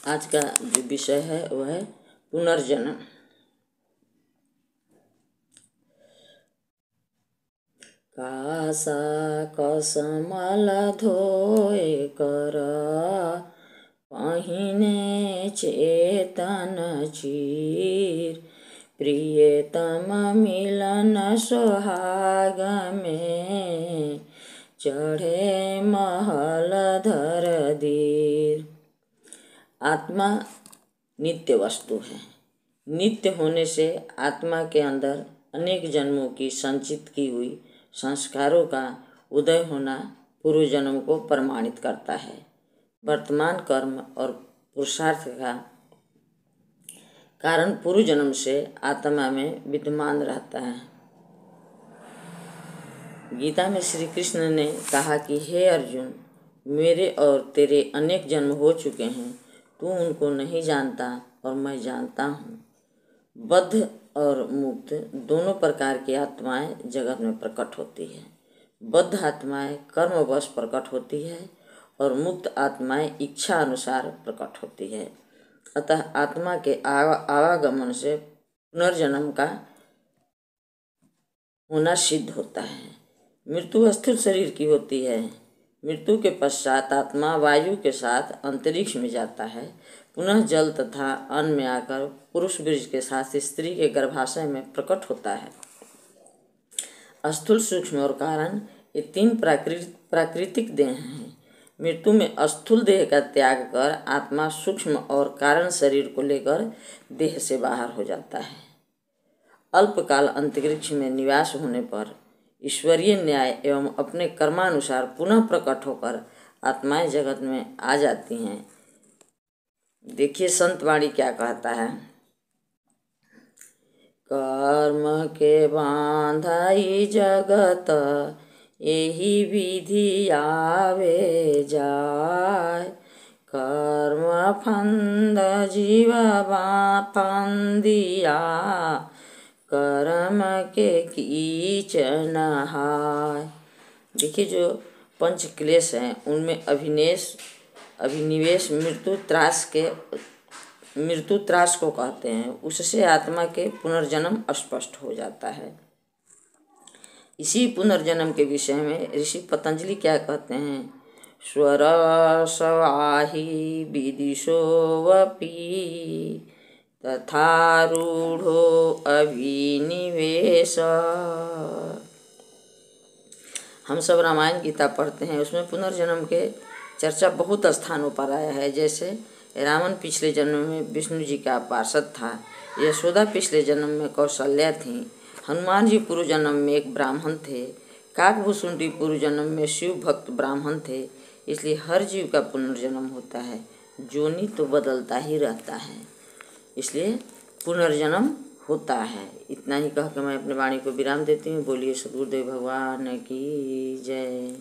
आज का जो विषय है वह है पुनर्जन्म। कासा कसमल धोए कर पहिने चेतन चीर, प्रियतम मिलन सोहाग में चढ़े महल धर दीर। आत्मा नित्य वस्तु है। नित्य होने से आत्मा के अंदर अनेक जन्मों की संचित की हुई संस्कारों का उदय होना पूर्व जन्म को प्रमाणित करता है। वर्तमान कर्म और पुरुषार्थ का कारण पूर्व जन्म से आत्मा में विद्यमान रहता है। गीता में श्री कृष्ण ने कहा कि हे अर्जुन, मेरे और तेरे अनेक जन्म हो चुके हैं, तू उनको नहीं जानता और मैं जानता हूँ। बद्ध और मुक्त दोनों प्रकार की आत्माएं जगत में प्रकट होती है। बद्ध आत्माएं कर्मवश प्रकट होती है और मुक्त आत्माएं इच्छा अनुसार प्रकट होती है। अतः आत्मा के आवागमन से पुनर्जन्म का होना सिद्ध होता है। मृत्यु स्थिर शरीर की होती है। मृत्यु के पश्चात आत्मा वायु के साथ अंतरिक्ष में जाता है, पुनः जल तथा अन्न में आकर पुरुष बीज के साथ स्त्री के गर्भाशय में प्रकट होता है। स्थूल, सूक्ष्म और कारण ये तीन प्राकृतिक देह हैं। मृत्यु में स्थूल देह का त्याग कर आत्मा सूक्ष्म और कारण शरीर को लेकर देह से बाहर हो जाता है। अल्पकाल अंतरिक्ष में निवास होने पर ईश्वरीय न्याय एवं अपने कर्मानुसार पुनः प्रकट होकर आत्माएं जगत में आ जाती हैं। देखिए संत वाणी क्या कहता है। कर्म के बांधाई जगत, यही विधि आवे जाय। कर्म फंद जीवा फंदिया, कर्म के कीच नहाय। देखिए जो पंच क्लेश हैं उनमें अभिनिवेश मृत्यु त्रास को कहते हैं। उससे आत्मा के पुनर्जन्म स्पष्ट हो जाता है। इसी पुनर्जन्म के विषय में ऋषि पतंजलि क्या कहते हैं। स्वर सवाही विदिशोऽपि तथारूढ़ो अभिनिवेश। हम सब रामायण गीता पढ़ते हैं, उसमें पुनर्जन्म के चर्चा बहुत स्थानों पर आया है। जैसे रावण पिछले जन्म में विष्णु जी का पार्षद था, यशोदा पिछले जन्म में कौशल्या थी, हनुमान जी पूर्व जन्म में एक ब्राह्मण थे, काकभूषुंडी पूर्व जन्म में शिव भक्त ब्राह्मण थे। इसलिए हर जीव का पुनर्जन्म होता है, जोनि तो बदलता ही रहता है, इसलिए पुनर्जन्म होता है। इतना ही कह के मैं अपनी वाणी को विराम देती हूँ। बोलिए सद्गुरुदेव भगवान की जय।